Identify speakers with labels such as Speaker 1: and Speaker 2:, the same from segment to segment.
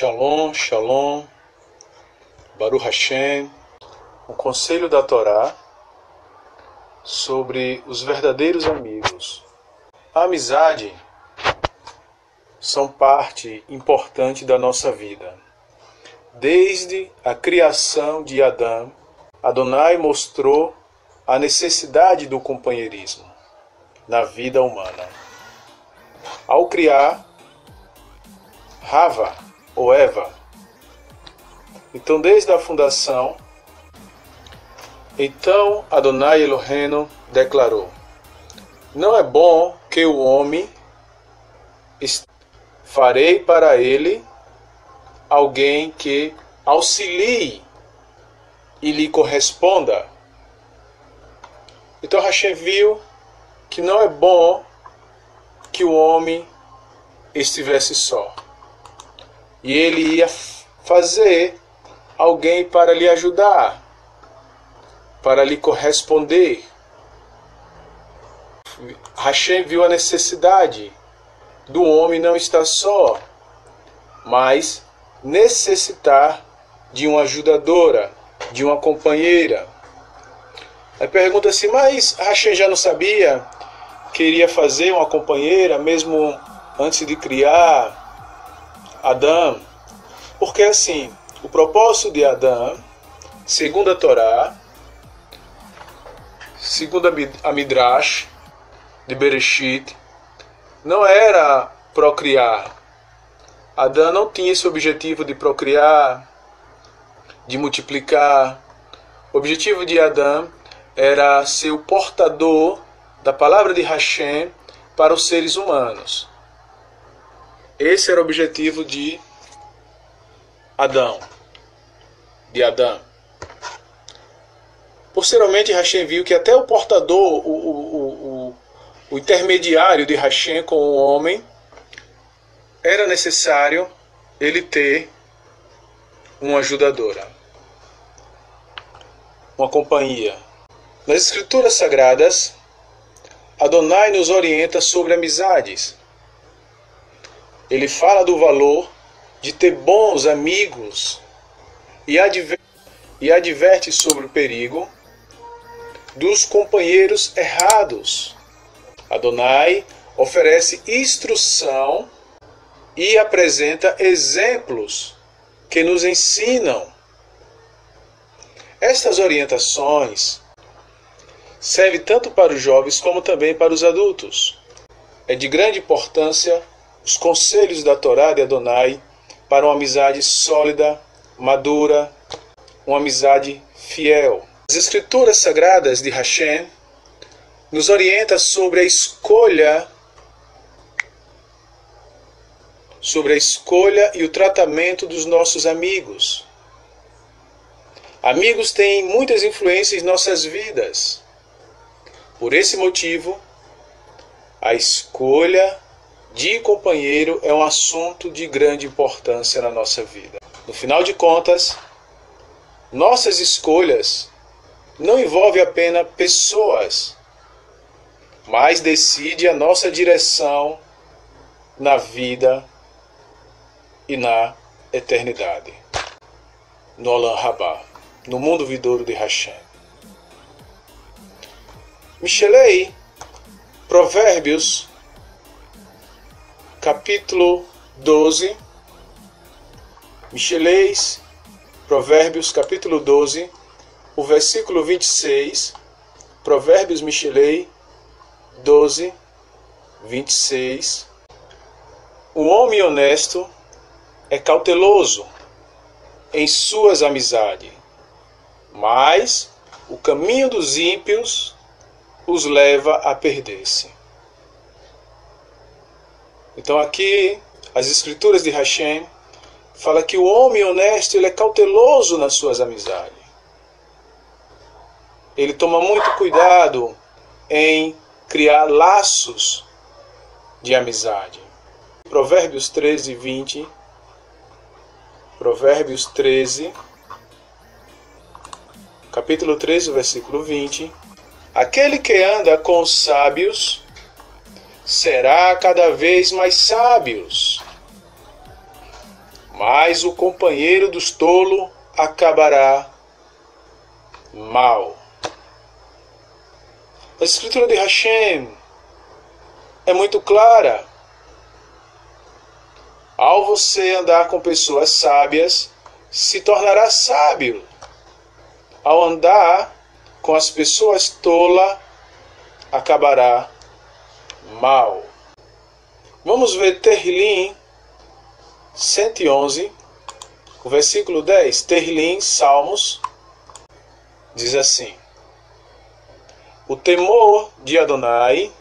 Speaker 1: Shalom, Shalom, Baruch Hashem, o Conselho da Torá sobre os verdadeiros amigos. A amizade são parte importante da nossa vida. Desde a criação de Adão, Adonai mostrou a necessidade do companheirismo na vida humana. Ao criar Hava ou Eva, então desde a fundação, Adonai Eloheinu declarou: não é bom que o homem farei para ele alguém que auxilie e lhe corresponda. Então Hashem viu que não é bom que o homem estivesse só. E ele ia fazer alguém para lhe ajudar, para lhe corresponder. Hashem viu a necessidade do homem não estar só, mas necessitar de uma ajudadora, de uma companheira. Aí pergunta assim, mas Hashem já não sabia que iria fazer uma companheira mesmo antes de criar Adão? Porque assim, o propósito de Adão, segundo a Torá, segundo a Midrash de Bereshit, não era procriar. Adão não tinha esse objetivo de procriar, de multiplicar. O objetivo de Adão era ser o portador da palavra de Hashem para os seres humanos. Esse era o objetivo de Adão. Posteriormente, Hashem viu que até o portador, o intermediário de Hashem com o homem, era necessário ele ter uma ajudadora, uma companhia. Nas Escrituras Sagradas, Adonai nos orienta sobre amizades. Ele fala do valor de ter bons amigos e adverte sobre o perigo dos companheiros errados. Adonai oferece instrução e apresenta exemplos que nos ensinam. Estas orientações servem tanto para os jovens como também para os adultos. É de grande importância os conselhos da Torá de Adonai para uma amizade sólida, madura, uma amizade fiel. As Escrituras Sagradas de Hashem nos orientam sobre a escolha e o tratamento dos nossos amigos. Amigos têm muitas influências em nossas vidas. Por esse motivo, a escolha de companheiro é um assunto de grande importância na nossa vida. No final de contas, nossas escolhas não envolvem apenas pessoas, mas decide a nossa direção na vida e na eternidade, no Olam Rabá, no mundo vindouro de Hashem. Mishelei, Provérbios, capítulo 12. Micheleis, Provérbios, capítulo 12, o versículo 26. Provérbios Michelei 12, 26. O homem honesto é cauteloso em suas amizades, mas o caminho dos ímpios os leva a perder-se. Então aqui, as Escrituras de Hashem falam que o homem honesto ele é cauteloso nas suas amizades. Ele toma muito cuidado em criar laços de amizade. Provérbios 13, 20. Provérbios 13, capítulo 13, versículo 20. Aquele que anda com os sábios será cada vez mais sábio, mas o companheiro dos tolos acabará mal. A escritura de Hashem é muito clara. Ao você andar com pessoas sábias, se tornará sábio. Ao andar com as pessoas tolas, acabará mal. Vamos ver Tehillim 111, o versículo 10. Tehillim, Salmos, diz assim: o temor de Adonai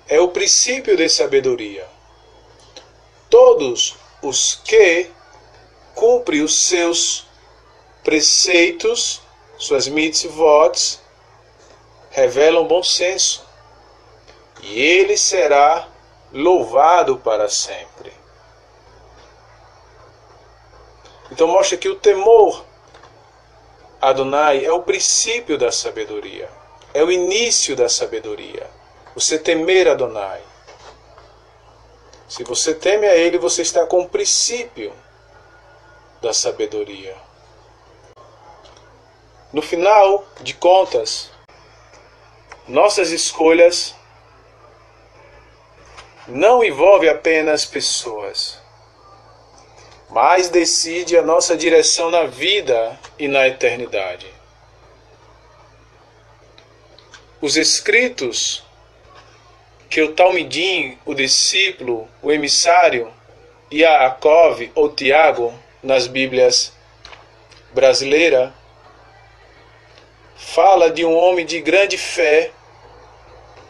Speaker 1: é o princípio de sabedoria. Todos os que cumprem os seus preceitos, suas mitzvot, revelam bom senso, e ele será louvado para sempre. Então mostra que o temor a Adonai é o princípio da sabedoria, é o início da sabedoria. Você temer a Adonai. Se você teme a Ele, você está com o princípio da sabedoria. No final de contas, nossas escolhas não envolvem apenas pessoas, mas decide a nossa direção na vida e na eternidade. Os escritos que o Talmidim, o discípulo, o emissário, Yaakov ou Tiago, nas Bíblias brasileiras, fala de um homem de grande fé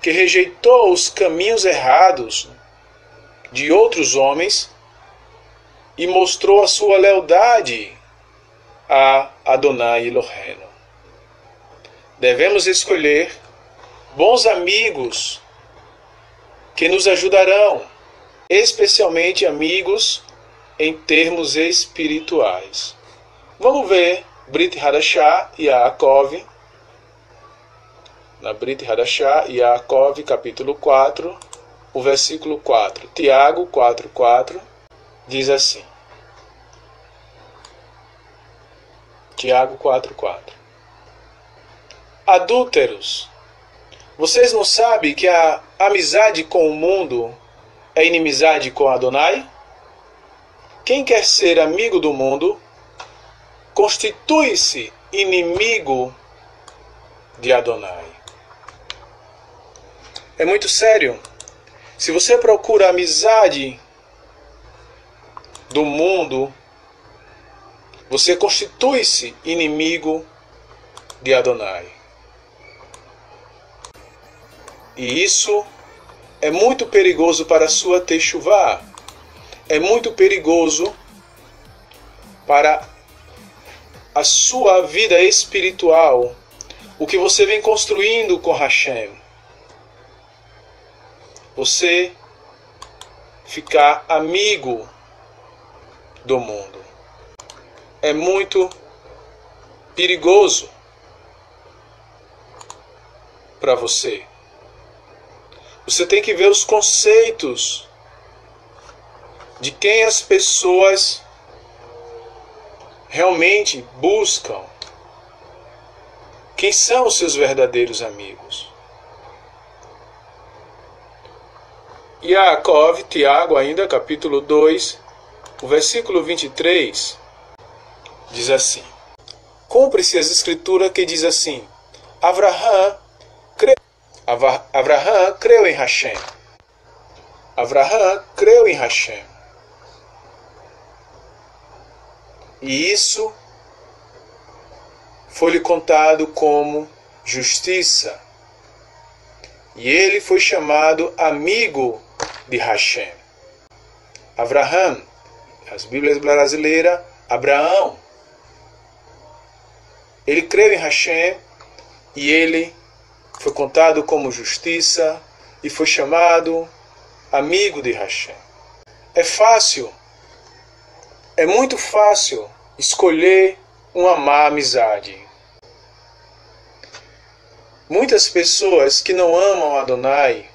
Speaker 1: que rejeitou os caminhos errados de outros homens e mostrou a sua lealdade a Adonai Eloheinu. Devemos escolher bons amigos que nos ajudarão, especialmente amigos em termos espirituais. Vamos ver Brit Hadashah e Yaakov. Na Brit Hadashah e Yaakov, capítulo 4, o versículo 4. Tiago 4:4 diz assim. Tiago 4:4. Adúlteros, vocês não sabem que a amizade com o mundo é inimizade com Adonai? Quem quer ser amigo do mundo constitui-se inimigo de Adonai. É muito sério. Se você procura amizade do mundo, você constitui-se inimigo de Adonai. E isso é muito perigoso para a sua techuvá. É muito perigoso para a sua vida espiritual, o que você vem construindo com Hashem. Você ficar amigo do mundo. É muito perigoso para você. Você tem que ver os conceitos de quem as pessoas realmente buscam. Quem são os seus verdadeiros amigos? Yaakov, Tiago ainda, capítulo 2, o versículo 23, diz assim. Cumpre-se as escrituras que diz assim. Avraham creu em Hashem. Avraham creu em Hashem. E isso foi-lhe contado como justiça. E ele foi chamado amigo de Hashem. Avraham, as Bíblias brasileiras, Abraão. Ele creu em Hashem e ele foi contado como justiça e foi chamado amigo de Hashem. É fácil, é muito fácil escolher uma má amizade. Muitas pessoas que não amam Adonai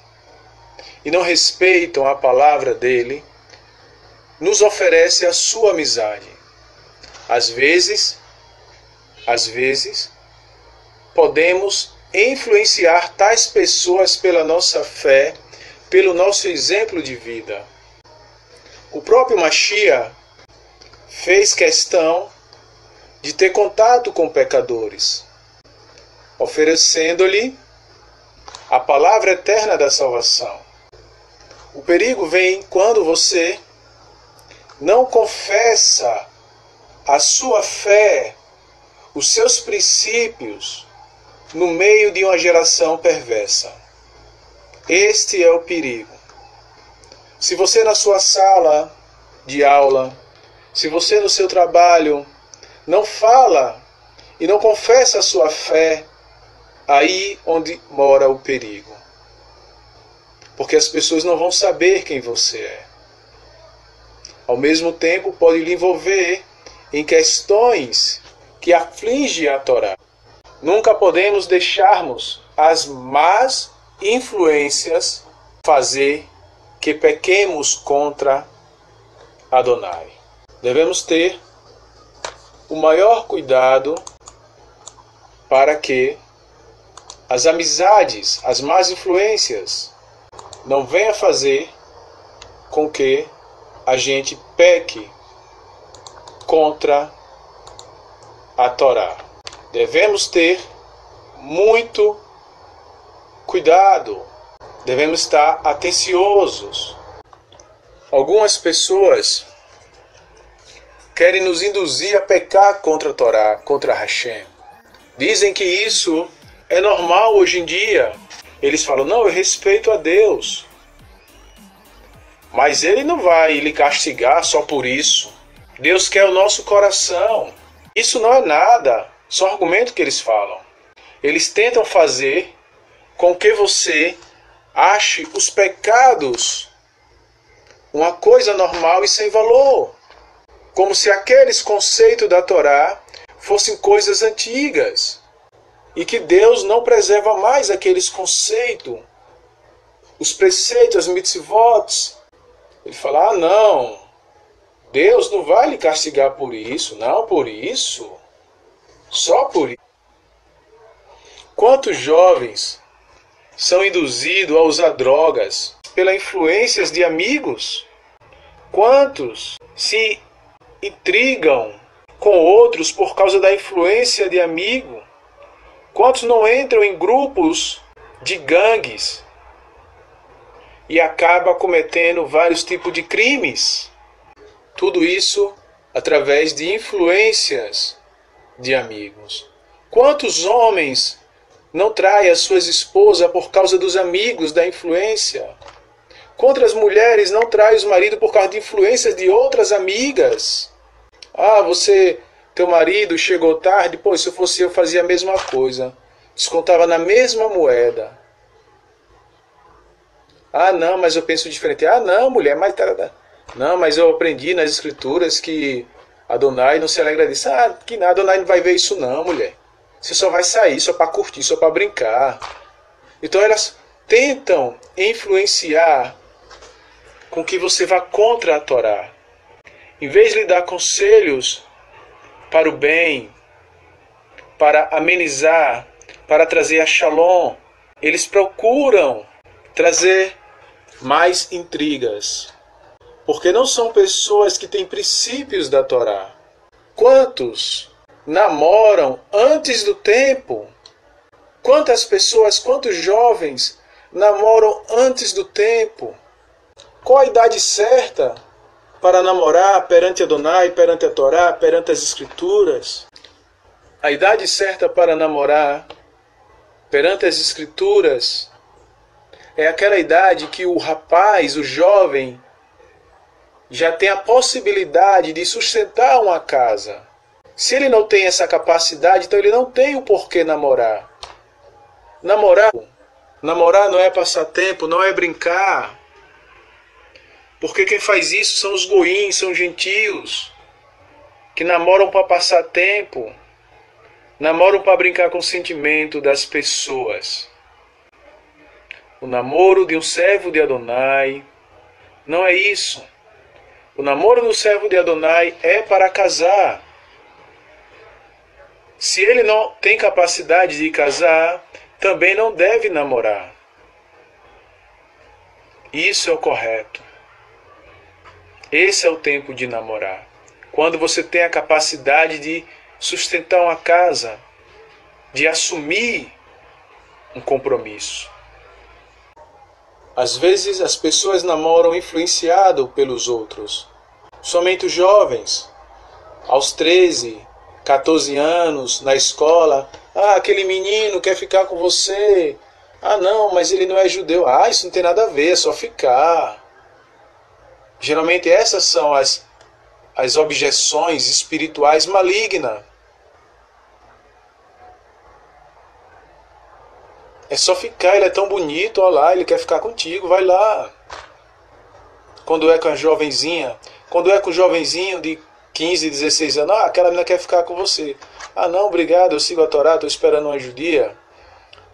Speaker 1: e não respeitam a palavra dele, nos oferece a sua amizade. Às vezes, podemos influenciar tais pessoas pela nossa fé, pelo nosso exemplo de vida. O próprio Mashiach fez questão de ter contato com pecadores, oferecendo-lhe a palavra eterna da salvação. O perigo vem quando você não confessa a sua fé, os seus princípios, no meio de uma geração perversa. Este é o perigo. Se você na sua sala de aula, se você no seu trabalho não fala e não confessa a sua fé, aí onde mora o perigo. Porque as pessoas não vão saber quem você é. Ao mesmo tempo, pode lhe envolver em questões que afligem a Torá. Nunca podemos deixarmos as más influências fazer que pequemos contra Adonai. Devemos ter o maior cuidado para que as amizades, as más influências, não venham fazer com que a gente peque contra a Torá. Devemos ter muito cuidado, devemos estar atenciosos. Algumas pessoas querem nos induzir a pecar contra a Torá, contra Hashem. Dizem que isso é normal hoje em dia. Eles falam, não, eu respeito a Deus, mas Ele não vai lhe castigar só por isso. Deus quer o nosso coração. Isso não é nada, só argumento que eles falam. Eles tentam fazer com que você ache os pecados uma coisa normal e sem valor. Como se aqueles conceitos da Torá fossem coisas antigas. E que Deus não preserva mais aqueles conceitos, os preceitos, as mitzvot. Ele fala, ah não, Deus não vai lhe castigar por isso, não por isso, só por isso. Quantos jovens são induzidos a usar drogas pelas influências de amigos? Quantos se intrigam com outros por causa da influência de amigo? Quantos não entram em grupos de gangues e acabam cometendo vários tipos de crimes? Tudo isso através de influências de amigos. Quantos homens não traem as suas esposas por causa dos amigos da influência? Quantas mulheres não traem os maridos por causa de influências de outras amigas? Ah, teu marido chegou tarde, pô, se eu fosse eu fazia a mesma coisa. Descontava na mesma moeda. Ah, não, mas eu penso diferente. Ah, não, mulher, mas... Não, mas eu aprendi nas escrituras que Adonai não se alegra disso. Ah, que nada, Adonai não vai ver isso não, mulher. Você só vai sair, só para curtir, só para brincar. Então elas tentam influenciar com que você vá contra a Torá. Em vez de lhe dar conselhos para o bem, para amenizar, para trazer a shalom, eles procuram trazer mais intrigas. Porque não são pessoas que têm princípios da Torá. Quantos namoram antes do tempo? Quantas pessoas, quantos jovens namoram antes do tempo? Qual a idade certa para namorar perante Adonai, perante a Torá, perante as Escrituras? A idade certa para namorar perante as Escrituras é aquela idade que o rapaz, o jovem, já tem a possibilidade de sustentar uma casa. Se ele não tem essa capacidade, então ele não tem o porquê namorar. Namorar não é passatempo, não é brincar. Porque quem faz isso são os goïms, são gentios, que namoram para passar tempo, namoram para brincar com o sentimento das pessoas. O namoro de um servo de Adonai não é isso. O namoro do servo de Adonai é para casar. Se ele não tem capacidade de casar, também não deve namorar. Isso é o correto. Esse é o tempo de namorar. Quando você tem a capacidade de sustentar uma casa, de assumir um compromisso. Às vezes as pessoas namoram influenciado pelos outros. Somente os jovens, aos 13, 14 anos, na escola. Ah, aquele menino quer ficar com você. Ah, não, mas ele não é judeu. Ah, isso não tem nada a ver, é só ficar. Geralmente essas são as objeções espirituais malignas. É só ficar, ele é tão bonito, olha lá, ele quer ficar contigo, vai lá. Quando é com a jovenzinha, quando é com o jovenzinho de 15, 16 anos, ah, aquela menina quer ficar com você. Ah, não, obrigado, eu sigo a Torá, estou esperando uma judia.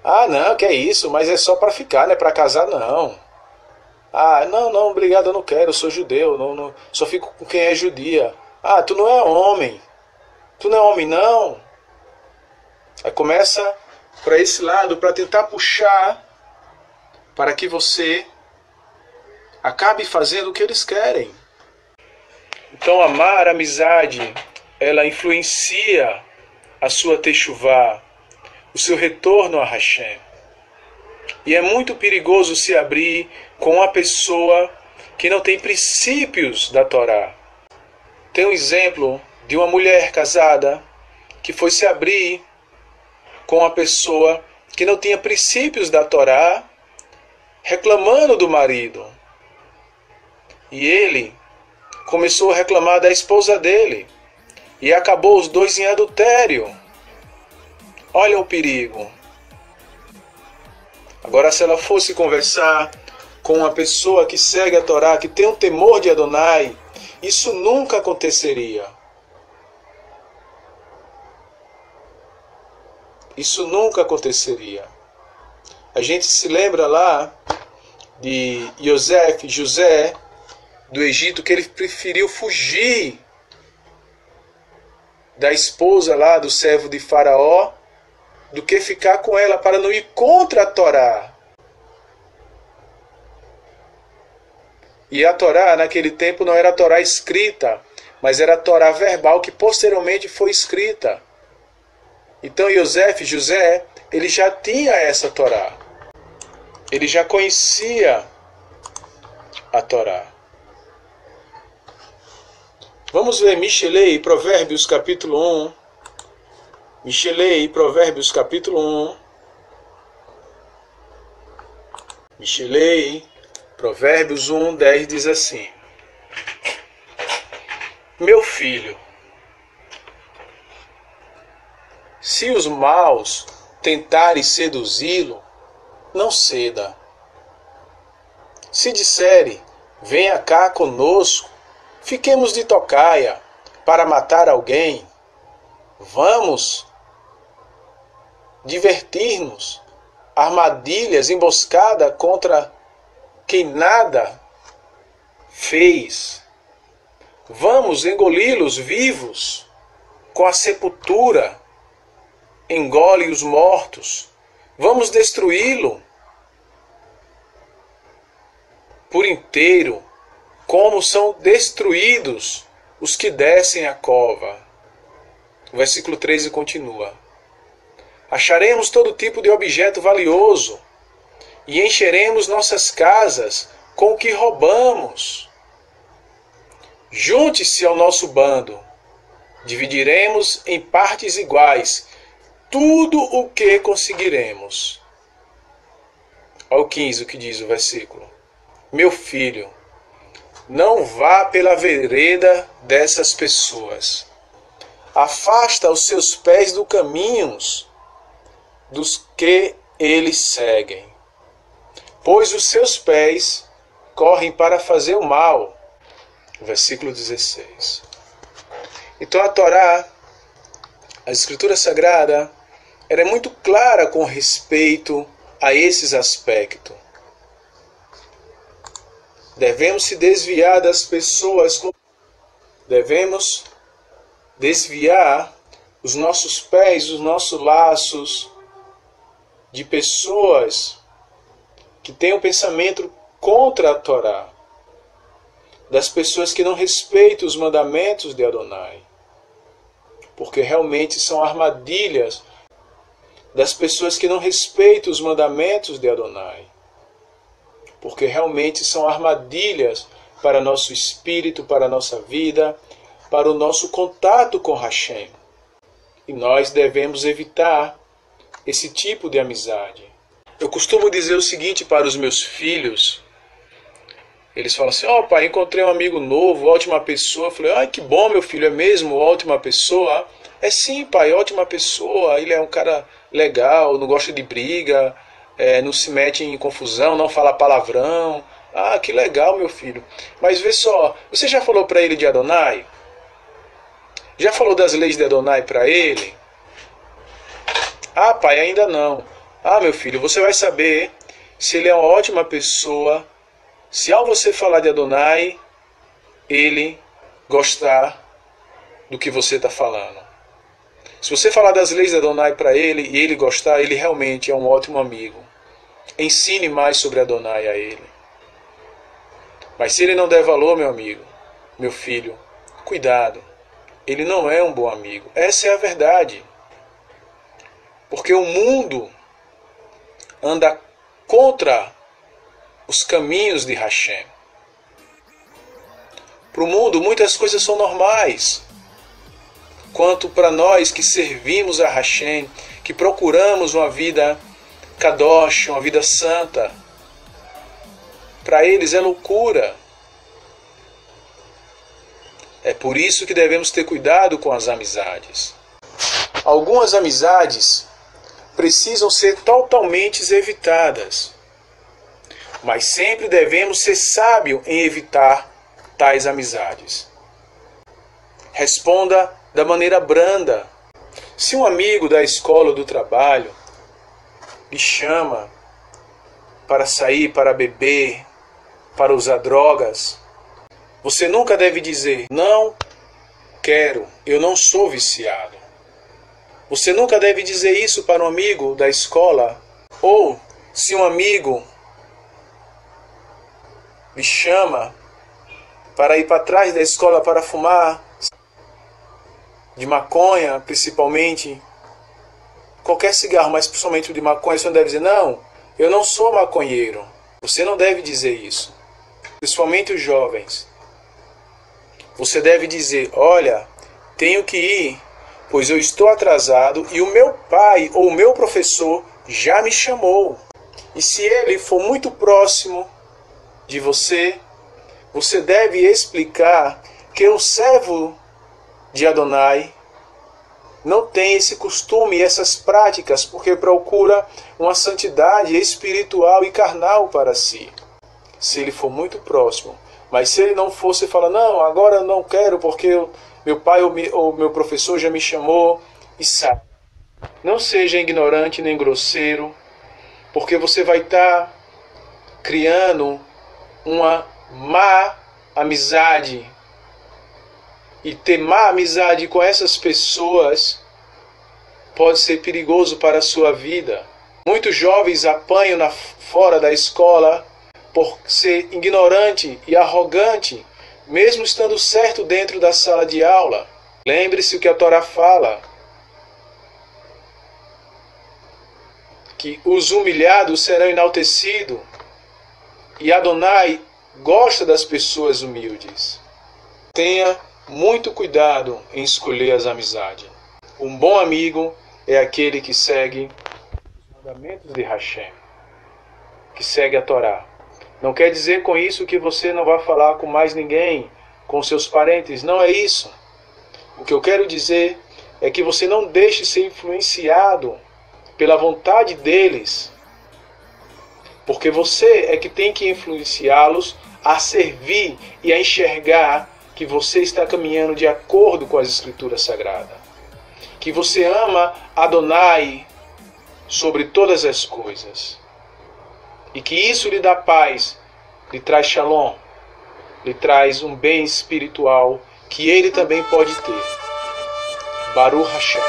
Speaker 1: Ah, não, que é isso, mas é só para ficar, não é para casar, não. Ah, não, não, obrigado, eu não quero, eu sou judeu, não, só fico com quem é judia. Ah, tu não é homem. Tu não é homem, não. Aí começa para esse lado, para tentar puxar para que você acabe fazendo o que eles querem. Então, amar a amizade, ela influencia a sua techuvá, o seu retorno a Hashem. E é muito perigoso se abrir com uma pessoa que não tem princípios da Torá. Tem um exemplo de uma mulher casada que foi se abrir com uma pessoa que não tinha princípios da Torá, reclamando do marido. E ele começou a reclamar da esposa dele. E acabou os dois em adultério. Olha o perigo. Agora, se ela fosse conversar com uma pessoa que segue a Torá, que tem um temor de Adonai, isso nunca aconteceria. Isso nunca aconteceria. A gente se lembra lá de José, do Egito, que ele preferiu fugir da esposa lá, do servo de Faraó, do que ficar com ela para não ir contra a Torá. E a Torá, naquele tempo, não era a Torá escrita, mas era a Torá verbal que posteriormente foi escrita. Então José, ele já tinha essa Torá. Ele já conhecia a Torá. Vamos ver Michelei, Provérbios capítulo 1. Michelei, Provérbios capítulo 1. Michelei, Provérbios 1, 10 diz assim: Meu filho, se os maus tentarem seduzi-lo, não ceda. Se disserem, venha cá conosco, fiquemos de tocaia para matar alguém, vamos divertir-nos, armadilhas, emboscada contra quem nada fez. Vamos engoli-los vivos, com a sepultura, engole os mortos. Vamos destruí-lo por inteiro, como são destruídos os que descem a cova. O versículo 13 continua: Acharemos todo tipo de objeto valioso e encheremos nossas casas com o que roubamos. Junte-se ao nosso bando, dividiremos em partes iguais tudo o que conseguiremos. Olha o 15, o que diz o versículo: Meu filho, não vá pela vereda dessas pessoas. Afasta os seus pés do caminhos dos que eles seguem, pois os seus pés correm para fazer o mal. Versículo 16. Então a Torá, a Escritura Sagrada, era muito clara com respeito a esses aspectos. Devemos se desviar das pessoas, devemos desviar os nossos pés, os nossos laços de pessoas que têm um pensamento contra a Torá, das pessoas que não respeitam os mandamentos de Adonai, porque realmente são armadilhas, das pessoas que não respeitam os mandamentos de Adonai, porque realmente são armadilhas para nosso espírito, para a nossa vida, para o nosso contato com Hashem. E nós devemos evitar esse tipo de amizade. Eu costumo dizer o seguinte para os meus filhos. Eles falam assim: ó, pai, encontrei um amigo novo, ótima pessoa. Eu falei: ai, que bom, meu filho, é mesmo ótima pessoa? É sim, pai, ótima pessoa. Ele é um cara legal, não gosta de briga, não se mete em confusão, não fala palavrão. Ah, que legal, meu filho. Mas vê só, você já falou para ele de Adonai? Já falou das leis de Adonai para ele? Ah, pai, ainda não. Ah, meu filho, você vai saber se ele é uma ótima pessoa, se ao você falar de Adonai, ele gostar do que você está falando. Se você falar das leis de Adonai para ele e ele gostar, ele realmente é um ótimo amigo. Ensine mais sobre Adonai a ele. Mas se ele não der valor, meu amigo, meu filho, cuidado. Ele não é um bom amigo. Essa é a verdade. Porque o mundo anda contra os caminhos de Hashem. Para o mundo, muitas coisas são normais. Quanto para nós que servimos a Hashem, que procuramos uma vida kadosh, uma vida santa, para eles é loucura. É por isso que devemos ter cuidado com as amizades. Algumas amizades precisam ser totalmente evitadas, mas sempre devemos ser sábios em evitar tais amizades. Responda da maneira branda. Se um amigo da escola ou do trabalho lhe chama para sair, para beber, para usar drogas, você nunca deve dizer: não quero, eu não sou viciado. Você nunca deve dizer isso para um amigo da escola. Ou se um amigo lhe chama para ir para trás da escola para fumar, de maconha principalmente, qualquer cigarro, mas principalmente o de maconha, você não deve dizer: não, eu não sou maconheiro. Você não deve dizer isso. Principalmente os jovens. Você deve dizer: olha, tenho que ir, pois eu estou atrasado e o meu pai ou o meu professor já me chamou. E se ele for muito próximo de você, você deve explicar que o servo de Adonai não tem esse costume e essas práticas, porque procura uma santidade espiritual e carnal para si. Se ele for muito próximo. Mas se ele não for, você fala: não, agora eu não quero porque meu pai ou meu professor já me chamou, e sai. Não seja ignorante nem grosseiro, porque você vai estar criando uma má amizade. E ter má amizade com essas pessoas pode ser perigoso para a sua vida. Muitos jovens apanham fora da escola por ser ignorante e arrogante, mesmo estando certo dentro da sala de aula. Lembre-se o que a Torá fala, que os humilhados serão enaltecidos, e Adonai gosta das pessoas humildes. Tenha muito cuidado em escolher as amizades. Um bom amigo é aquele que segue os mandamentos de Hashem, que segue a Torá. Não quer dizer com isso que você não vai falar com mais ninguém, com seus parentes. Não é isso. O que eu quero dizer é que você não deixe ser influenciado pela vontade deles, porque você é que tem que influenciá-los a servir e a enxergar que você está caminhando de acordo com as Escrituras Sagradas, que você ama Adonai sobre todas as coisas, e que isso lhe dá paz, lhe traz shalom. lhe traz um bem espiritual que ele também pode ter. Baruch Hashem.